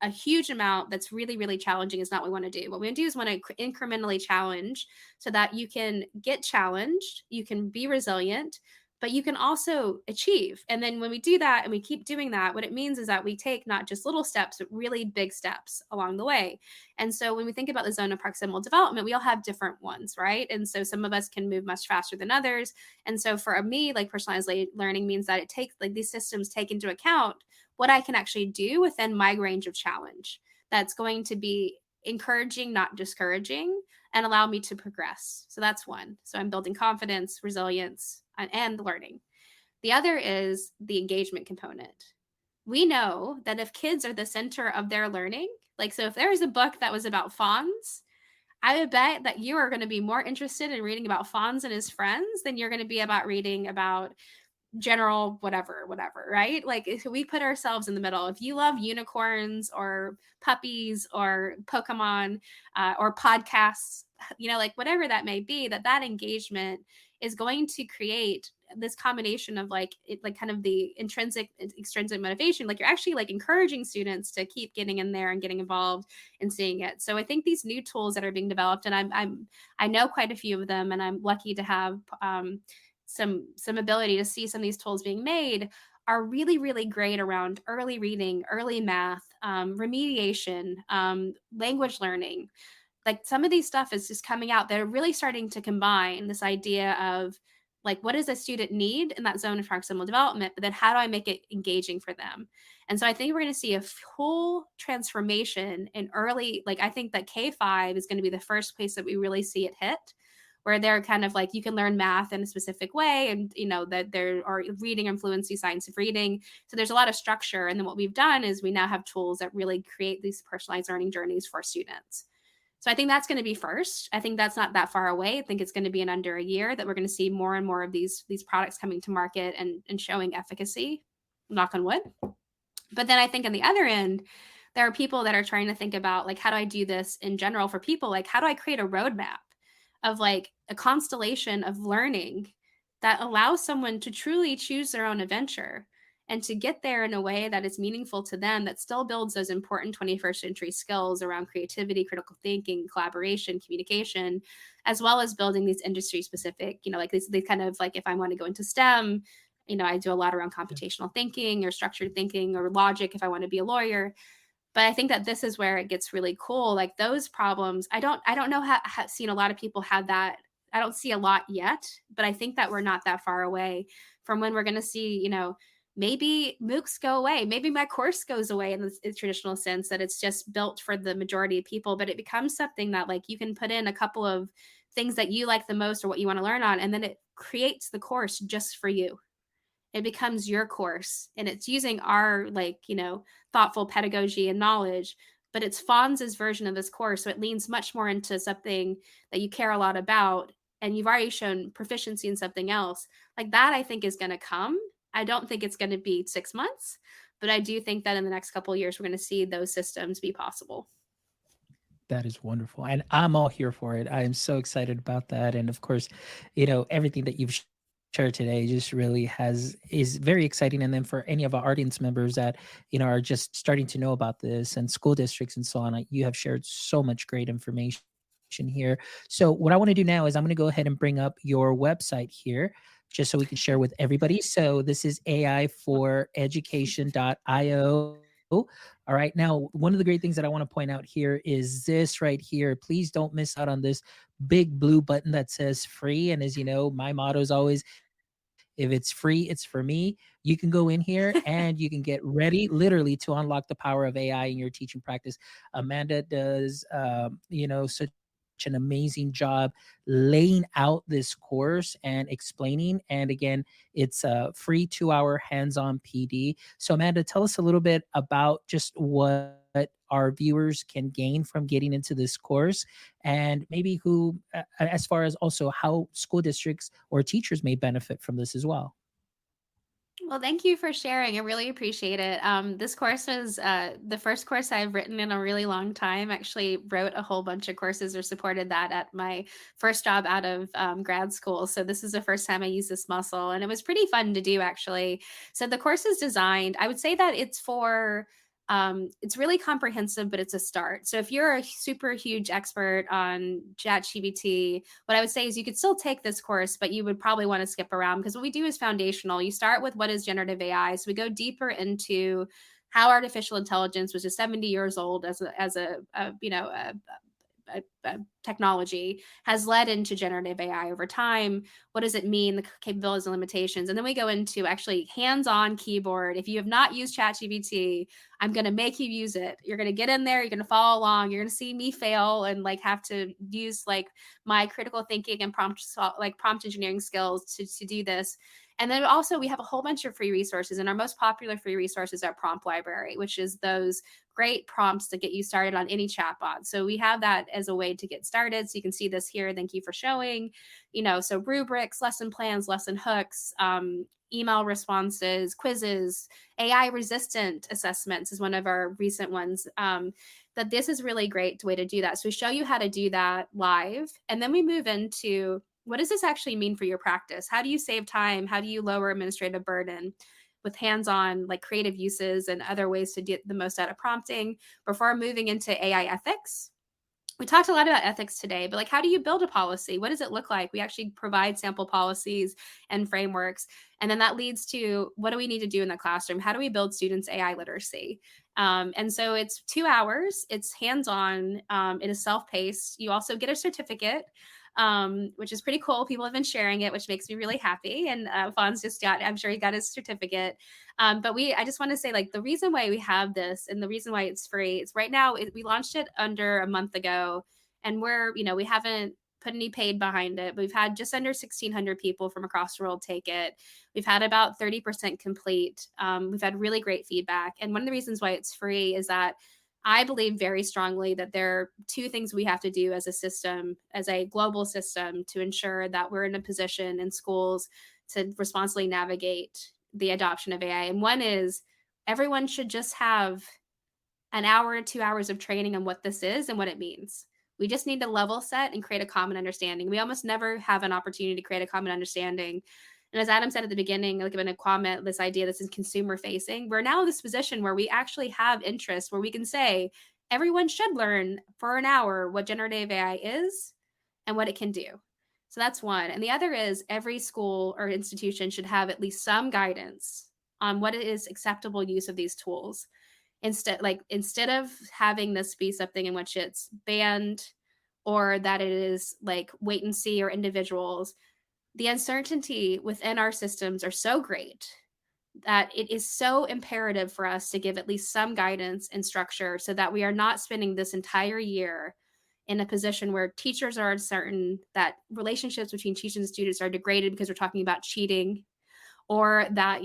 a huge amount that's really, really challenging is not what we want to do. What we want to do is want to incrementally challenge so that you can get challenged, you can be resilient, but you can also achieve. And then when we do that and we keep doing that, what it means is that we take not just little steps, but really big steps along the way. And so when we think about the zone of proximal development, we all have different ones, right? And so some of us can move much faster than others. And so for me, like personalized learning means that it takes like these systems take into account what I can actually do within my range of challenge that's going to be encouraging, not discouraging, and allow me to progress. So that's one. So I'm building confidence, resilience, and learning. The other is the engagement component. We know that if kids are the center of their learning, like, so if there was a book that was about Fonz, I would bet that you are going to be more interested in reading about Fonz and his friends than you're going to be about reading about general whatever, right? Like if we put ourselves in the middle, if you love unicorns or puppies or Pokemon or podcasts, like whatever that may be, that engagement is going to create this combination of like kind of the intrinsic extrinsic motivation. Like you're actually like encouraging students to keep getting in there and getting involved and seeing it. So I think these new tools that are being developed, and I know quite a few of them, and I'm lucky to have some ability to see some of these tools being made, are really, really great around early reading, early math, remediation, language learning. Like some of these stuff is just coming out. They're really starting to combine this idea of like, what does a student need in that zone of proximal development? But then how do I make it engaging for them? And so I think we're going to see a full transformation in early, like I think that K-5 is going to be the first place that we really see it hit, where they're kind of like you can learn math in a specific way, and that there are reading and fluency, science of reading. So there's a lot of structure. And then what we've done is we now have tools that really create these personalized learning journeys for students. So I think that's going to be first. I think that's not that far away. I think it's going to be in under a year that we're going to see more and more of these products coming to market and showing efficacy, knock on wood. But then I think on the other end, there are people that are trying to think about like, how do I do this in general for people? Like, how do I create a roadmap of like a constellation of learning that allows someone to truly choose their own adventure and to get there in a way that is meaningful to them, that still builds those important 21st century skills around creativity, critical thinking, collaboration, communication, as well as building these industry specific, like they kind of like, if I want to go into STEM, I do a lot around computational thinking or structured thinking or logic if I want to be a lawyer. But I think that this is where it gets really cool. Like those problems, I don't know how seen a lot of people have that. I don't see a lot yet, but I think that we're not that far away from when we're going to see, maybe MOOCs go away. Maybe my course goes away in the traditional sense that it's just built for the majority of people, but it becomes something that like you can put in a couple of things that you like the most or what you want to learn on, and then it creates the course just for you. It becomes your course, and it's using our thoughtful pedagogy and knowledge, but it's Fonz's version of this course. So it leans much more into something that you care a lot about, and you've already shown proficiency in something else. Like that, I think is going to come. I don't think it's going to be 6 months, but I do think that in the next couple of years, we're going to see those systems be possible. That is wonderful. And I'm all here for it. I am so excited about that. And of course, everything that you've shared today just really is very exciting. And then for any of our audience members that, are just starting to know about this, and school districts and so on, you have shared so much great information here. So what I want to do now is I'm going to go ahead and bring up your website here, just so we can share with everybody. So this is AI4education.io. All right. Now, one of the great things that I want to point out here is this right here. Please don't miss out on this big blue button that says free. And as you know, my motto is always, if it's free, it's for me. You can go in here and you can get ready literally to unlock the power of AI in your teaching practice. Amanda does, such an amazing job laying out this course and explaining. And again, it's a free 2-hour hands-on PD. So Amanda, tell us a little bit about just what our viewers can gain from getting into this course, and maybe who, as far as also how school districts or teachers may benefit from this as well. Well, thank you for sharing. I really appreciate it. This course was the first course I've written in a really long time. Actually wrote a whole bunch of courses or supported that at my first job out of grad school. So this is the first time I used this muscle, and it was pretty fun to do actually. So the course is designed, I would say that it's for It's really comprehensive, but it's a start. So if you're a super huge expert on ChatGPT, what I would say is you could still take this course, but you would probably want to skip around, because what we do is foundational. You start with what is generative AI. So we go deeper into how artificial intelligence, which is 70 years old as a technology, has led into generative AI over time. What does it mean, the capabilities and limitations? And then we go into actually hands-on keyboard. If you have not used ChatGPT, I'm going to make you use it. You're going to get in there, you're going to follow along, you're going to see me fail and like have to use like my critical thinking and prompt engineering skills to do this. And then also we have a whole bunch of free resources, and our most popular free resources are Prompt Library, which is those great prompts to get you started on any chatbot. So we have that as a way to get started. So you can see this here. Thank you for showing, so rubrics, lesson plans, lesson hooks, email responses, quizzes, AI resistant assessments is one of our recent ones. That this is really great way to do that. So we show you how to do that live, and then we move into what does this actually mean for your practice? How do you save time? How do you lower administrative burden with hands-on like creative uses and other ways to get the most out of prompting before moving into AI ethics? We talked a lot about ethics today, but like, how do you build a policy? What does it look like? We actually provide sample policies and frameworks. And then that leads to what do we need to do in the classroom? How do we build students' AI literacy? And so it's 2 hours, it's hands-on, it is self-paced. You also get a certificate, which is pretty cool. People have been sharing it, which makes me really happy. And Fawn's I'm sure he got his certificate. But I just want to say, like, the reason why we have this and the reason why it's free, it's right now, we launched it under a month ago, and we haven't put any paid behind it, but we've had just under 1,600 people from across the world take it. We've had about 30% complete. We've had really great feedback. And one of the reasons why it's free is that I believe very strongly that there are two things we have to do as a system, as a global system, to ensure that we're in a position in schools to responsibly navigate the adoption of AI. And one is everyone should just have an hour or 2 hours of training on what this is and what it means. We just need to level set and create a common understanding. We almost never have an opportunity to create a common understanding. And as Adam said at the beginning, like in a comment, this idea this is consumer facing, we're now in this position where we actually have interest, where we can say everyone should learn for an hour what generative AI is and what it can do. So that's one. And the other is every school or institution should have at least some guidance on what is acceptable use of these tools. Instead of having this be something in which it's banned or that it is like wait and see or individuals, the uncertainty within our systems are so great that it is so imperative for us to give at least some guidance and structure so that we are not spending this entire year in a position where teachers are uncertain, that relationships between teachers and students are degraded because we're talking about cheating, or that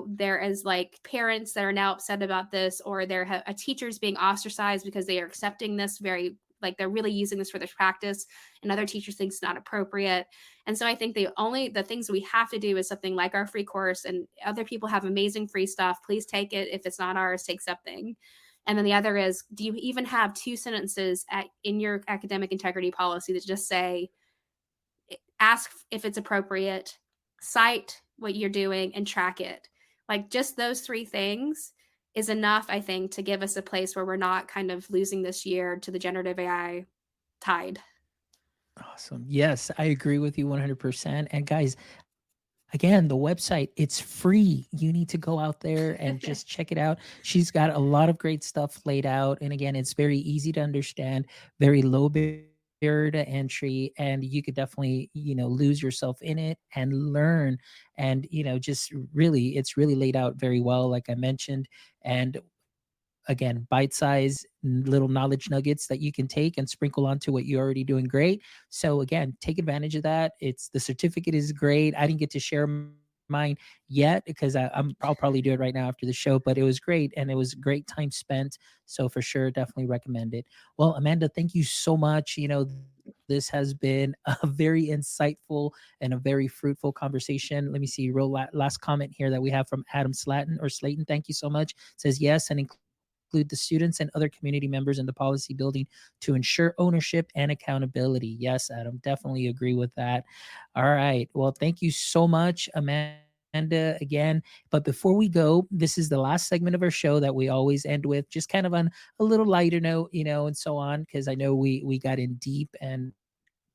there is like parents that are now upset about this, or there are teachers being ostracized because they are accepting this very, like, they're really using this for their practice, and other teachers think it's not appropriate. And so I think the things we have to do is something like our free course, and other people have amazing free stuff. Please take it. If it's not ours, take something. And then the other is, do you even have 2 sentences in your academic integrity policy that just say, ask if it's appropriate, cite what you're doing, and track it? Like, just those 3 things is enough, I think, to give us a place where we're not kind of losing this year to the generative AI tide. Awesome. Yes, I agree with you 100%. And guys, again, the website, it's free. You need to go out there and just check it out. She's got a lot of great stuff laid out. And again, it's very easy to understand, very low barrier to entry, and you could definitely, lose yourself in it and learn. And, just really, it's really laid out very well, like I mentioned. And again, bite-sized little knowledge nuggets that you can take and sprinkle onto what you're already doing great. So again, take advantage of that. The certificate is great. I didn't get to share mine yet because I'll probably do it right now after the show, but it was great, and it was great time spent. So for sure, definitely recommend it. Well, Amanda, thank you so much. This has been a very insightful and a very fruitful conversation. Let me see, last comment here that we have from Adam Slayton. Thank you so much. Says yes, and include the students and other community members in the policy building to ensure ownership and accountability. Yes, Adam, definitely agree with that. All right. Well, thank you so much, Amanda. Amanda again. But before we go, this is the last segment of our show that we always end with, just kind of on a little lighter note, and so on, because I know we got in deep. And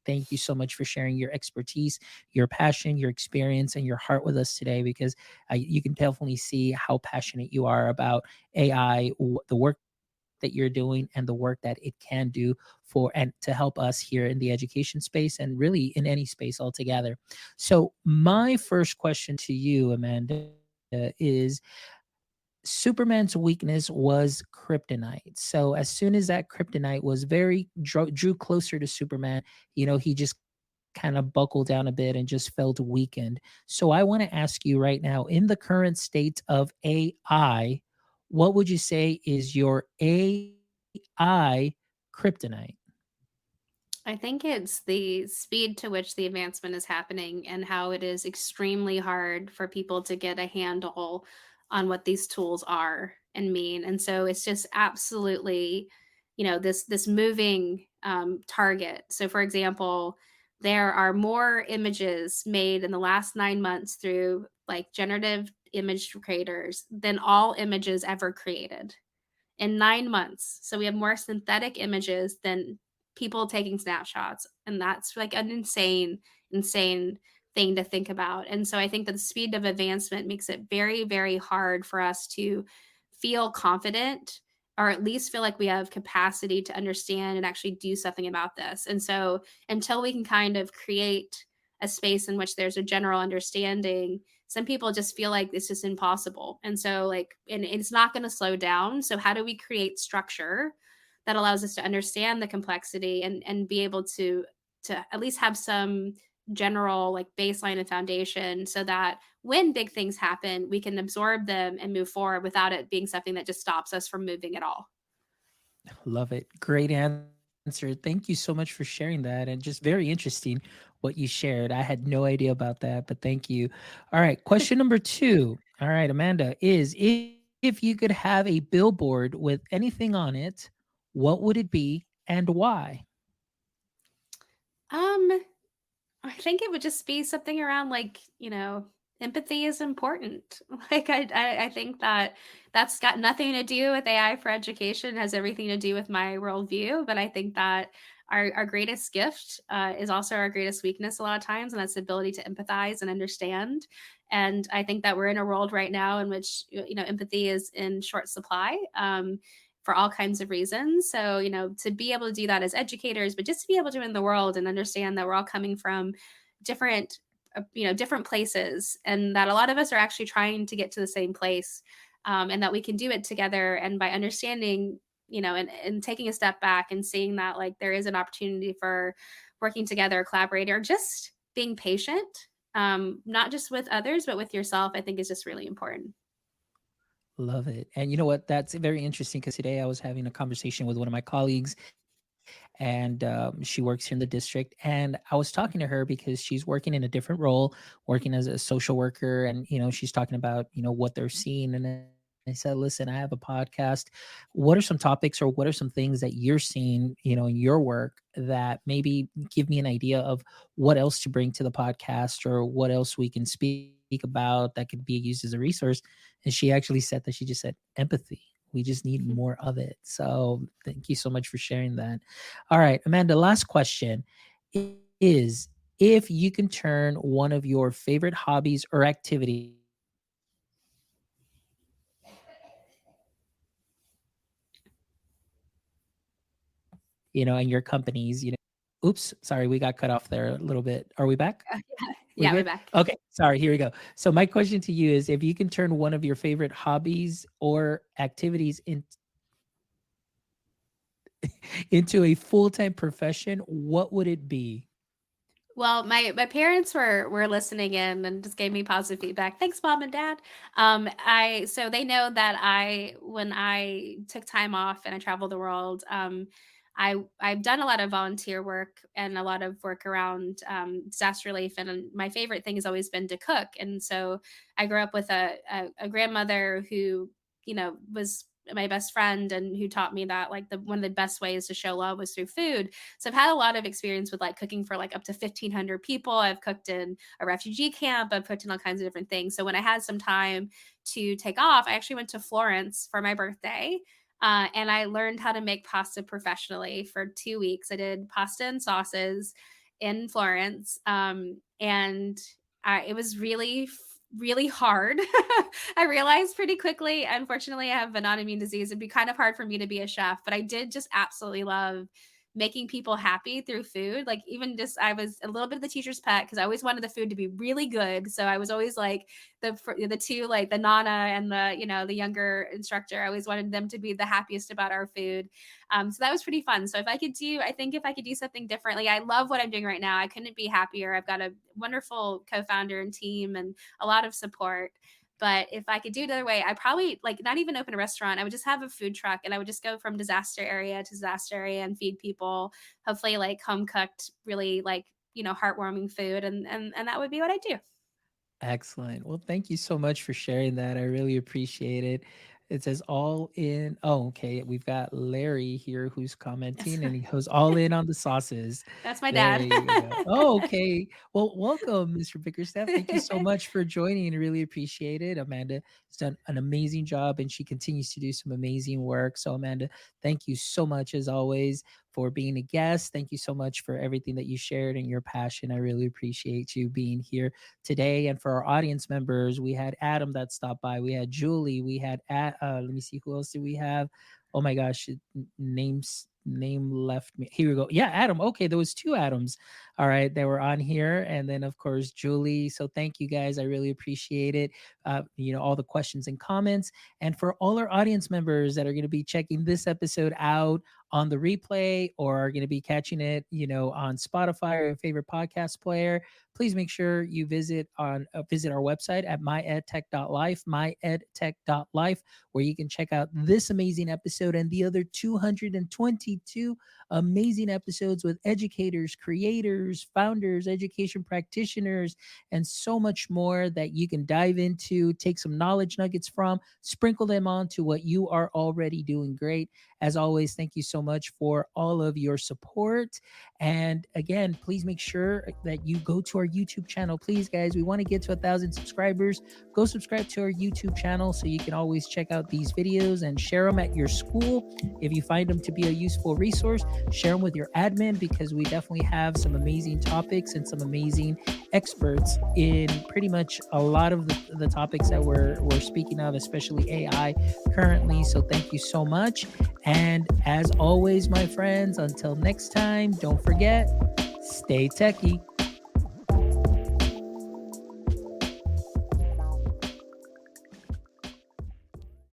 thank you so much for sharing your expertise, your passion, your experience, and your heart with us today, because you can definitely see how passionate you are about AI, the work that you're doing, and the work that it can do for and to help us here in the education space and really in any space altogether. So, my first question to you, Amanda, is Superman's weakness was kryptonite. So as soon as that kryptonite was drew closer to Superman, he just kind of buckled down a bit and just felt weakened. So I want to ask you right now, in the current state of AI, what would you say is your AI kryptonite? I think it's the speed to which the advancement is happening and how it is extremely hard for people to get a handle on what these tools are and mean. And so it's just absolutely, this moving target. So, for example, there are more images made in the last 9 months through like generative image creators than all images ever created in 9 months. So we have more synthetic images than people taking snapshots. And that's like an insane thing to think about. And so I think that the speed of advancement makes it very, very hard for us to feel confident or at least feel like we have capacity to understand and actually do something about this. And so until we can kind of create a space in which there's a general understanding, some people just feel like this is impossible. And so like and it's not going to slow down. So how do we create structure that allows us to understand the complexity and be able to at least have some general like baseline and foundation so that when big things happen, we can absorb them and move forward without it being something that just stops us from moving at all. Love it. Great answer. Thank you so much for sharing that. And just very interesting what you shared. I had no idea about that, but thank you. All right. Question number two. All right, Amanda, is if you could have a billboard with anything on it, what would it be and why? Um I think it would just be something around like, empathy is important. Like I think that that's got nothing to do with AI for education, has everything to do with my worldview. But I think that our greatest gift is also our greatest weakness a lot of times, and that's the ability to empathize and understand. And I think that we're in a world right now in which empathy is in short supply. For all kinds of reasons. So, to be able to do that as educators, but just to be able to in the world and understand that we're all coming from different, different places, and that a lot of us are actually trying to get to the same place, and that we can do it together. And by understanding, and taking a step back and seeing that like there is an opportunity for working together, collaborating, or just being patient, not just with others, but with yourself, I think is just really important. Love it. And you know what? That's very interesting because today I was having a conversation with one of my colleagues, and she works here in the district. And I was talking to her because she's working in a different role, working as a social worker. And, she's talking about, what they're seeing. And then I said, listen, I have a podcast. What are some topics or what are some things that you're seeing, in your work that maybe give me an idea of what else to bring to the podcast or what else we can speak about that could be used as a resource? And she actually said that she just said empathy. We just need more of it. So thank you so much for sharing that. All right, Amanda, last question is, if you can turn one of your favorite hobbies or activities, and your companies, oops, sorry, we got cut off there a little bit. Are we back? Yeah, We yeah, we're good? back. Okay, sorry, here we go. So my question to you is, if you can turn one of your favorite hobbies or activities into a full-time profession, what would it be? Well, my parents were listening in and just gave me positive feedback. Thanks, mom and dad. I so they know that when I took time off and I traveled the world, I've done a lot of volunteer work and a lot of work around disaster relief. And my favorite thing has always been to cook. And so I grew up with a grandmother who was my best friend, and who taught me that like one of the best ways to show love was through food. So I've had a lot of experience with like cooking for like up to 1,500 people. I've cooked in a refugee camp. I've cooked in all kinds of different things. So when I had some time to take off, I actually went to Florence for my birthday. And I learned how to make pasta professionally for 2 weeks. I did pasta and sauces in Florence. It was really hard. I realized pretty quickly, unfortunately, I have an autoimmune disease. It'd be kind of hard for me to be a chef, but I did just absolutely love making people happy through food. Like, even just, I was a little bit of the teacher's pet because I always wanted the food to be really good. So I was always like the two, like the Nana and the younger instructor. I always wanted them to be the happiest about our food. So that was pretty fun. So I think if I could do something differently, I love what I'm doing right now. I couldn't be happier. I've got a wonderful co-founder and team and a lot of support. But if I could do it another way, I probably like not even open a restaurant. I would just have a food truck and I would just go from disaster area to disaster area and feed people, hopefully like home cooked, really like, heartwarming food. And that would be what I do. Excellent. Well, thank you so much for sharing that. I really appreciate it. It says all in. Oh, okay. We've got Larry here who's commenting and he goes all in on the sauces. That's my There dad. you go. Oh, okay. Well, welcome, Mr. Bickerstaff. Thank you so much for joining. I really appreciate it. Amanda has done an amazing job and she continues to do some amazing work. So, Amanda, thank you so much as always for being a guest. Thank you so much for everything that you shared and your passion. I really appreciate you being here today. And for our audience members, we had Adam that stopped by. We had Julie. We had let me see, who else do we have? Oh my gosh, name left me. Here we go. Yeah, Adam. Okay, there was two Adams. All right, they were on here, and then of course Julie. So thank you guys. I really appreciate it. All the questions and comments, and for all our audience members that are going to be checking this episode out on the replay or are going to be catching it, on Spotify or your favorite podcast player, please make sure you visit our website at myedtech.life, myedtech.life, where you can check out this amazing episode and the other 222 amazing episodes with educators, creators, founders, education practitioners, and so much more that you can dive into, take some knowledge nuggets from, sprinkle them onto what you are already doing great. As always, thank you so much for all of your support. And again, please make sure that you go to our YouTube channel. Please, guys, we want to get to 1,000 subscribers. Go subscribe to our YouTube channel so you can always check out these videos and share them at your school. If you find them to be a useful resource, share them with your admin, because we definitely have some amazing topics and some amazing experts in pretty much a lot of the topics that we're speaking of, especially AI currently. So thank you so much. And as always, my friends, until next time, don't forget, stay techie.